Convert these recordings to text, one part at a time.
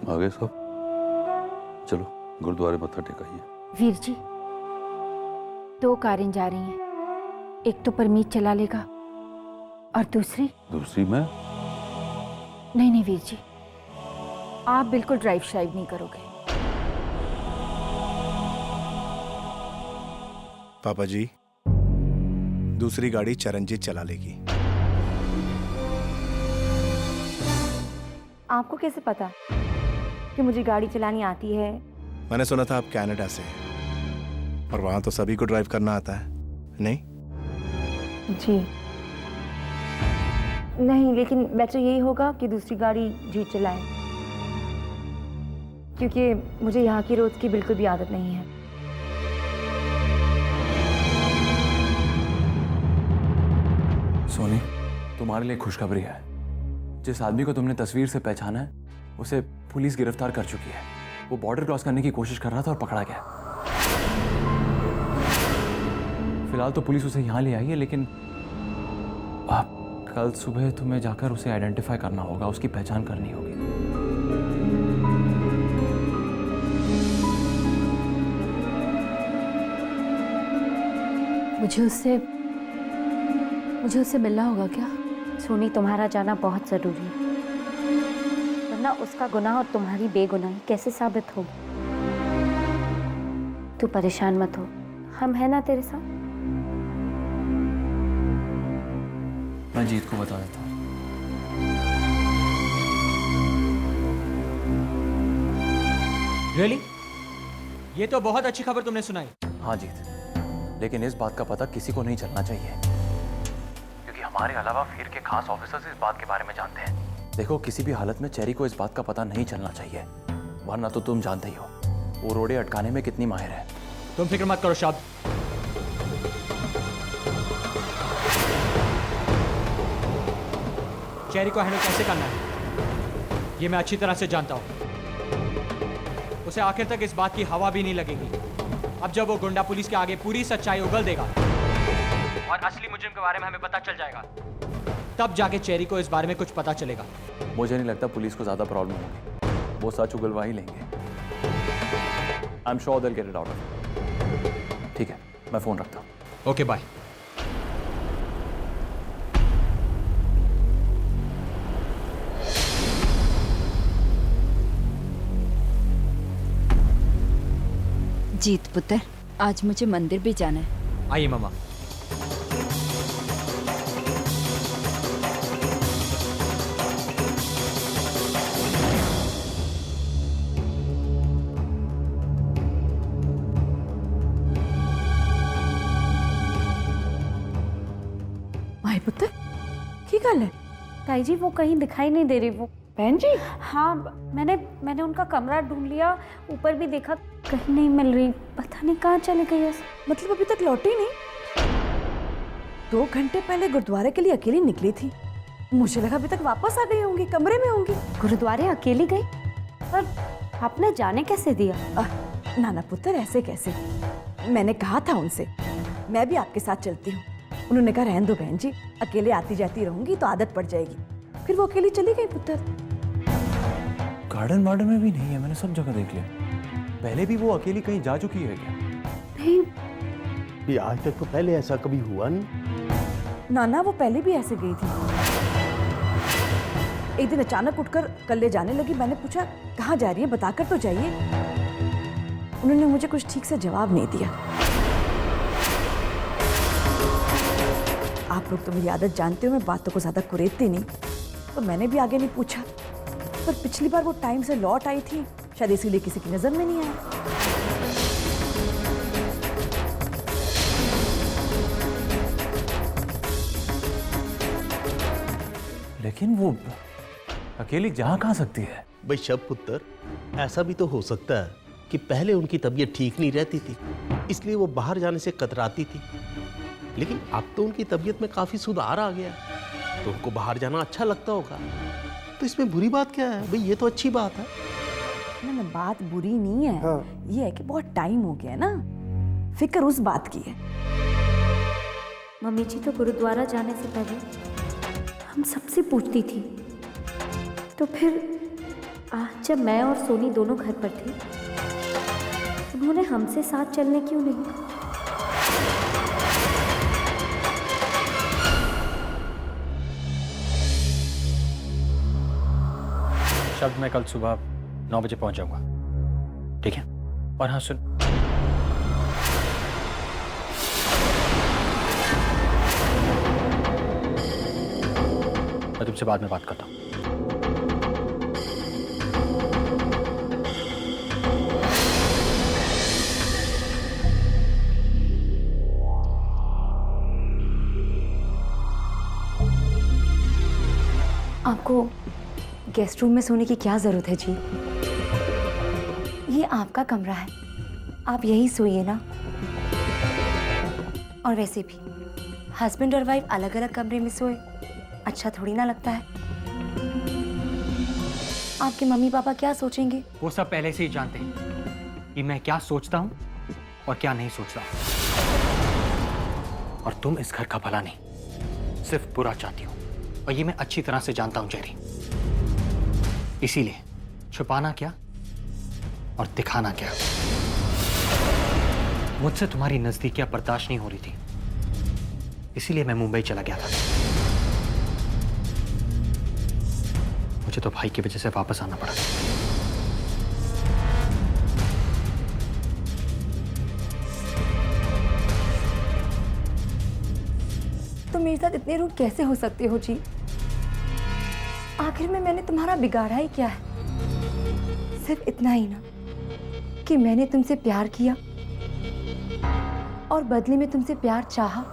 आ गए सब? चलो गुरुद्वारे मत्था टेकाइए। वीर जी, 2 कारें जा रही हैं। एक तो परमीत चला लेगा और दूसरी मैं? नहीं वीर जी, आप बिल्कुल ड्राइव श्राइव नहीं करोगे। पापा जी, दूसरी गाड़ी चरणजीत चला लेगी। आपको कैसे पता कि मुझे गाड़ी चलानी आती है? मैंने सुना था आप कनाडा से हैं और वहां तो सभी को ड्राइव करना आता है, नहीं? जी नहीं, लेकिन बेटर यही होगा कि दूसरी गाड़ी जीत चलाए, क्योंकि मुझे यहाँ की रोड की बिल्कुल भी आदत नहीं है। सोनी, तुम्हारे लिए खुशखबरी है। जिस आदमी को तुमने तस्वीर से पहचाना है उसे पुलिस गिरफ्तार कर चुकी है। वो बॉर्डर क्रॉस करने की कोशिश कर रहा था और पकड़ा गया। फिलहाल तो पुलिस उसे यहाँ ले आई है, लेकिन कल सुबह तुम्हें जाकर उसे आइडेंटिफाई करना होगा, उसकी पहचान करनी होगी। मुझे उससे मिलना होगा क्या? सोनी, तुम्हारा जाना बहुत जरूरी है, वरना उसका गुनाह और तुम्हारी बेगुनाही कैसे साबित होगी? तू परेशान मत हो, हम है ना तेरे साथ। मैं जीत को बता देता हूँ। रियली? ये तो बहुत अच्छी खबर तुमने सुनाई। हाँ जीत, लेकिन इस बात का पता किसी को नहीं चलना चाहिए, क्योंकि हमारे अलावा फिर के खास ऑफिसर्स इस बात के बारे में जानते हैं। देखो, किसी भी हालत में चेरी को इस बात का पता नहीं चलना चाहिए, वरना तो तुम जानते ही हो वो रोड़े अटकाने में कितनी माहिर है। तुम फिक्र मत करो शाद, चेरी को हैंडल कैसे करना है ये मैं अच्छी तरह से जानता हूं। उसे आखिर तक इस बात की हवा भी नहीं लगेगी। अब जब वो गुंडा पुलिस के आगे पूरी सच्चाई उगल देगा और असली मुजरिम के बारे में हमें पता चल जाएगा, तब जाके चेरी को इस बारे में कुछ पता चलेगा। मुझे नहीं लगता पुलिस को ज्यादा प्रॉब्लम होगी, वो सच उगलवा ही लेंगे। I am sure they will get it out of. ठीक है, मैं फोन रखता हूँ। Okay bye. जीत पुत्र, आज मुझे मंदिर भी जाना है। आइए मामा। माय पुत्र, की गल है? ताई जी, वो कहीं दिखाई नहीं दे रही। वो बहन जी? हाँ, मैंने उनका कमरा ढूंढ लिया, ऊपर भी देखा, कहीं नहीं मिल रही। पता नहीं कहाँ चले गई है। मतलब अभी तक लौटी नहीं? 2 घंटे पहले गुरुद्वारे के लिए अकेली निकली थी, मुझे लगा अभी तक वापस आ गई होंगी, कमरे में होंगी। गुरुद्वारे अकेली गई? पर आपने जाने कैसे दिया? नाना पुत्र, ऐसे कैसे? मैंने कहा था उनसे मैं भी आपके साथ चलती हूँ। उन्होंने कहा रहने दो बहन जी, अकेले आती जाती रहूंगी तो आदत पड़ जाएगी। फिर वो अकेली चली गई पुत्र। गार्डन वार्डन में भी नहीं है, मैंने सब जगह देख लिया। पहले भी वो अकेली कहीं जा चुकी है क्या? नहीं, ये आज तक तो पहले ऐसा कभी हुआ नहीं। नाना, वो पहले भी ऐसे गई थी। एक दिन अचानक उठकर कल्ले जाने लगी। मैंने पूछा कहाँ जा रही है, बताकर तो जाइए। उन्होंने मुझे कुछ ठीक से जवाब नहीं दिया। आप लोग तो मेरी आदत जानते हो, मैं बातों को ज्यादा कुरेदती नहीं, तो मैंने भी आगे नहीं पूछा। पर पिछली बार वो टाइम से लौट आई थी, शायद इसीलिए किसी की नजर में नहीं आया। लेकिन वो अकेली जा कहाँ सकती है? भाई शब पुत्र, ऐसा भी तो हो सकता है कि पहले उनकी तबीयत ठीक नहीं रहती थी, इसलिए वो बाहर जाने से कतराती थी। लेकिन अब तो उनकी तबीयत में काफी सुधार आ गया, तो उनको बाहर जाना अच्छा लगता होगा। तो इसमें बुरी बात क्या है भाई? ये तो अच्छी बात है ना। बात बुरी नहीं है। हाँ। ये है कि बहुत टाइम हो गया ना, फिक्र उस बात की है। मम्मी जी तो गुरुद्वारा जाने से पहले हम सबसे पूछती थी, तो फिर आज जब मैं और सोनी दोनों घर पर थे, उन्होंने हमसे साथ चलने क्यों नहीं कहा? शब्द मैं कल सुबह 9 बजे पहुंच जाऊंगा, ठीक है? और हाँ सुन, मैं तुमसे बाद में बात करता हूँ। आपको गेस्ट रूम में सोने की क्या जरूरत है जी? ये आपका कमरा है, आप यही सोइए ना। और वैसे भी हस्बैंड और वाइफ अलग अलग कमरे में सोए अच्छा थोड़ी ना लगता है। आपके मम्मी पापा क्या सोचेंगे? वो सब पहले से ही जानते हैं कि मैं क्या सोचता हूँ और क्या नहीं सोचता। और तुम इस घर का भला नहीं, सिर्फ बुरा चाहती हो, और ये मैं अच्छी तरह से जानता हूँ जेरी। इसीलिए छुपाना क्या और दिखाना क्या। मुझसे तुम्हारी नजदीकियां बर्दाश्त नहीं हो रही थी, इसीलिए मैं मुंबई चला गया था। मुझे तो भाई की वजह से वापस आना पड़ा। तो मेरे साथ इतने रूड कैसे हो सकते हो जी? आखिर में मैंने तुम्हारा बिगाड़ा ही क्या है? सिर्फ इतना ही ना कि मैंने तुमसे प्यार किया और बदले में तुमसे प्यार चाहा।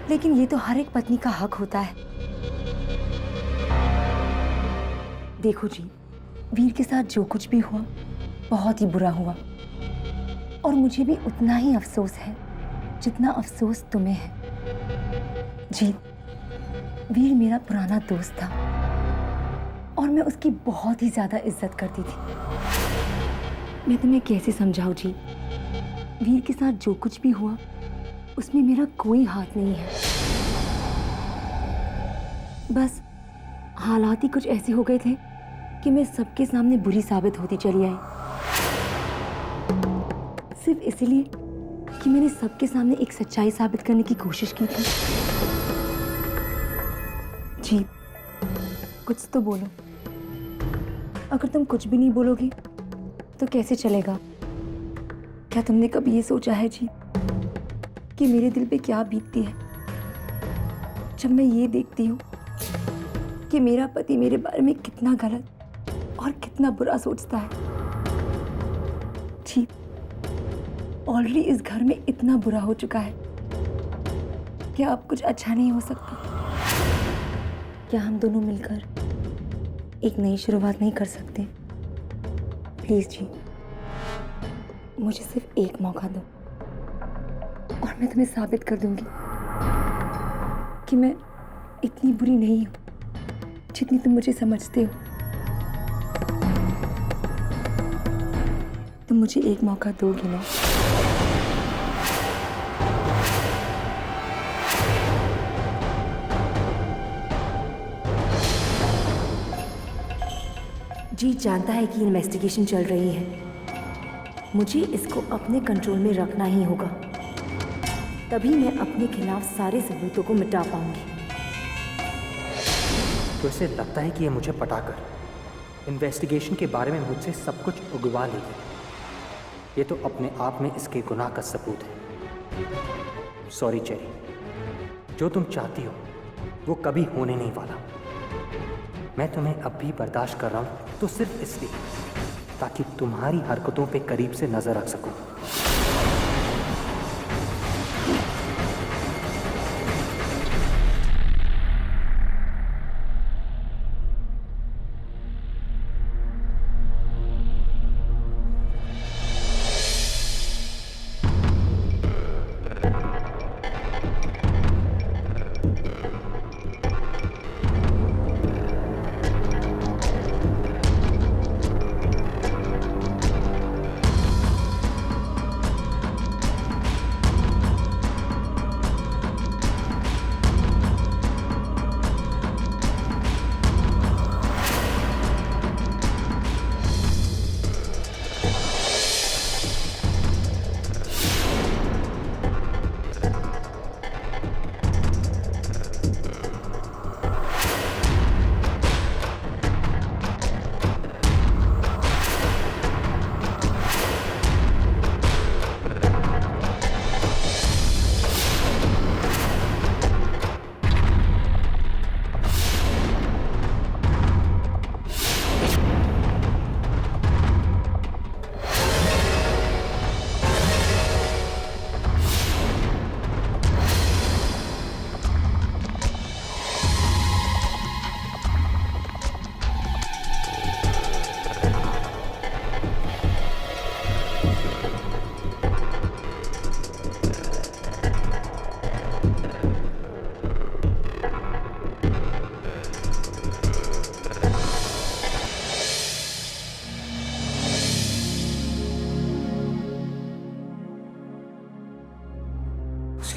लेकिन ये तो हर एक पत्नी का हक होता है। देखो जी, वीर के साथ जो कुछ भी हुआ बहुत ही बुरा हुआ, और मुझे भी उतना ही अफसोस है जितना अफसोस तुम्हें है। जी, वीर मेरा पुराना दोस्त था और मैं उसकी बहुत ही ज्यादा इज्जत करती थी। मैं तुम्हें कैसे समझाऊं जी? वीर के साथ जो कुछ भी हुआ उसमें मेरा कोई हाथ नहीं है। बस हालात ही कुछ ऐसे हो गए थे कि मैं सबके सामने बुरी साबित होती चली आई, सिर्फ इसलिए कि मैंने सबके सामने एक सच्चाई साबित करने की कोशिश की थी। जी, कुछ तो बोलो। अगर तुम कुछ भी नहीं बोलोगी तो कैसे चलेगा? क्या तुमने कभी ये सोचा है जी कि मेरे दिल पे क्या बीतती है जब मैं ये देखती हूँ कि मेरा पति मेरे बारे में कितना गलत और कितना बुरा सोचता है? जी, ऑलरेडी इस घर में इतना बुरा हो चुका है कि अब कुछ अच्छा नहीं हो सकता। क्या हम दोनों मिलकर एक नई शुरुआत नहीं कर सकते? प्लीज जी, मुझे सिर्फ एक मौका दो और मैं तुम्हें साबित कर दूंगी कि मैं इतनी बुरी नहीं हूं जितनी तुम मुझे समझते हो। तुम मुझे एक मौका दोगी ना? जी जानता है कि इन्वेस्टिगेशन चल रही है, मुझे इसको अपने कंट्रोल में रखना ही होगा, तभी मैं अपने खिलाफ सारे सबूतों को मिटा पाऊंगी। तो इसे लगता है कि ये मुझे पटाकर इन्वेस्टिगेशन के बारे में मुझसे सब कुछ उगवा लेगी। ये तो अपने आप में इसके गुनाह का सबूत है। सॉरी चेरी, जो तुम चाहती हो वो कभी होने नहीं वाला। मैं तुम्हें अब भी बर्दाश्त कर रहा हूं तो सिर्फ इसलिए ताकि तुम्हारी हरकतों पे करीब से नजर रख सकूं।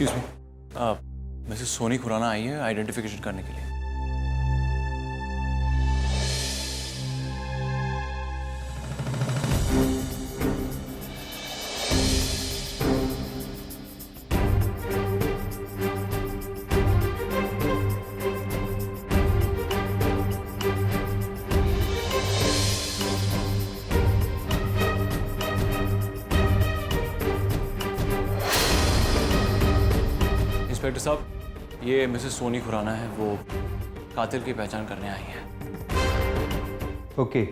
Excuse me, Mrs Soni Khurana आई है आइडेंटिफिकेशन करने के लिए। इंस्पेक्टर साहब, ये मिसेस सोनी खुराना है, वो कातिल की पहचान करने आई हैं। ओके,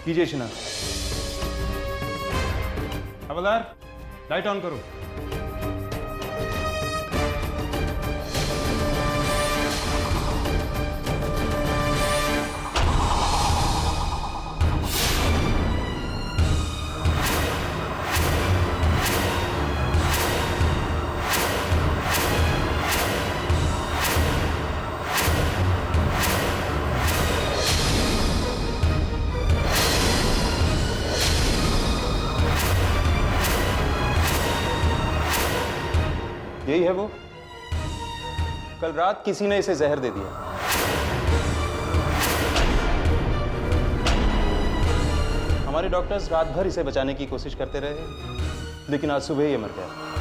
कीजिए शिनाख्त। हवलदार, लाइट ऑन करो। यही है वो। कल रात किसी ने इसे जहर दे दिया। हमारे डॉक्टर्स रात भर इसे बचाने की कोशिश करते रहे, लेकिन आज सुबह ये मर गया।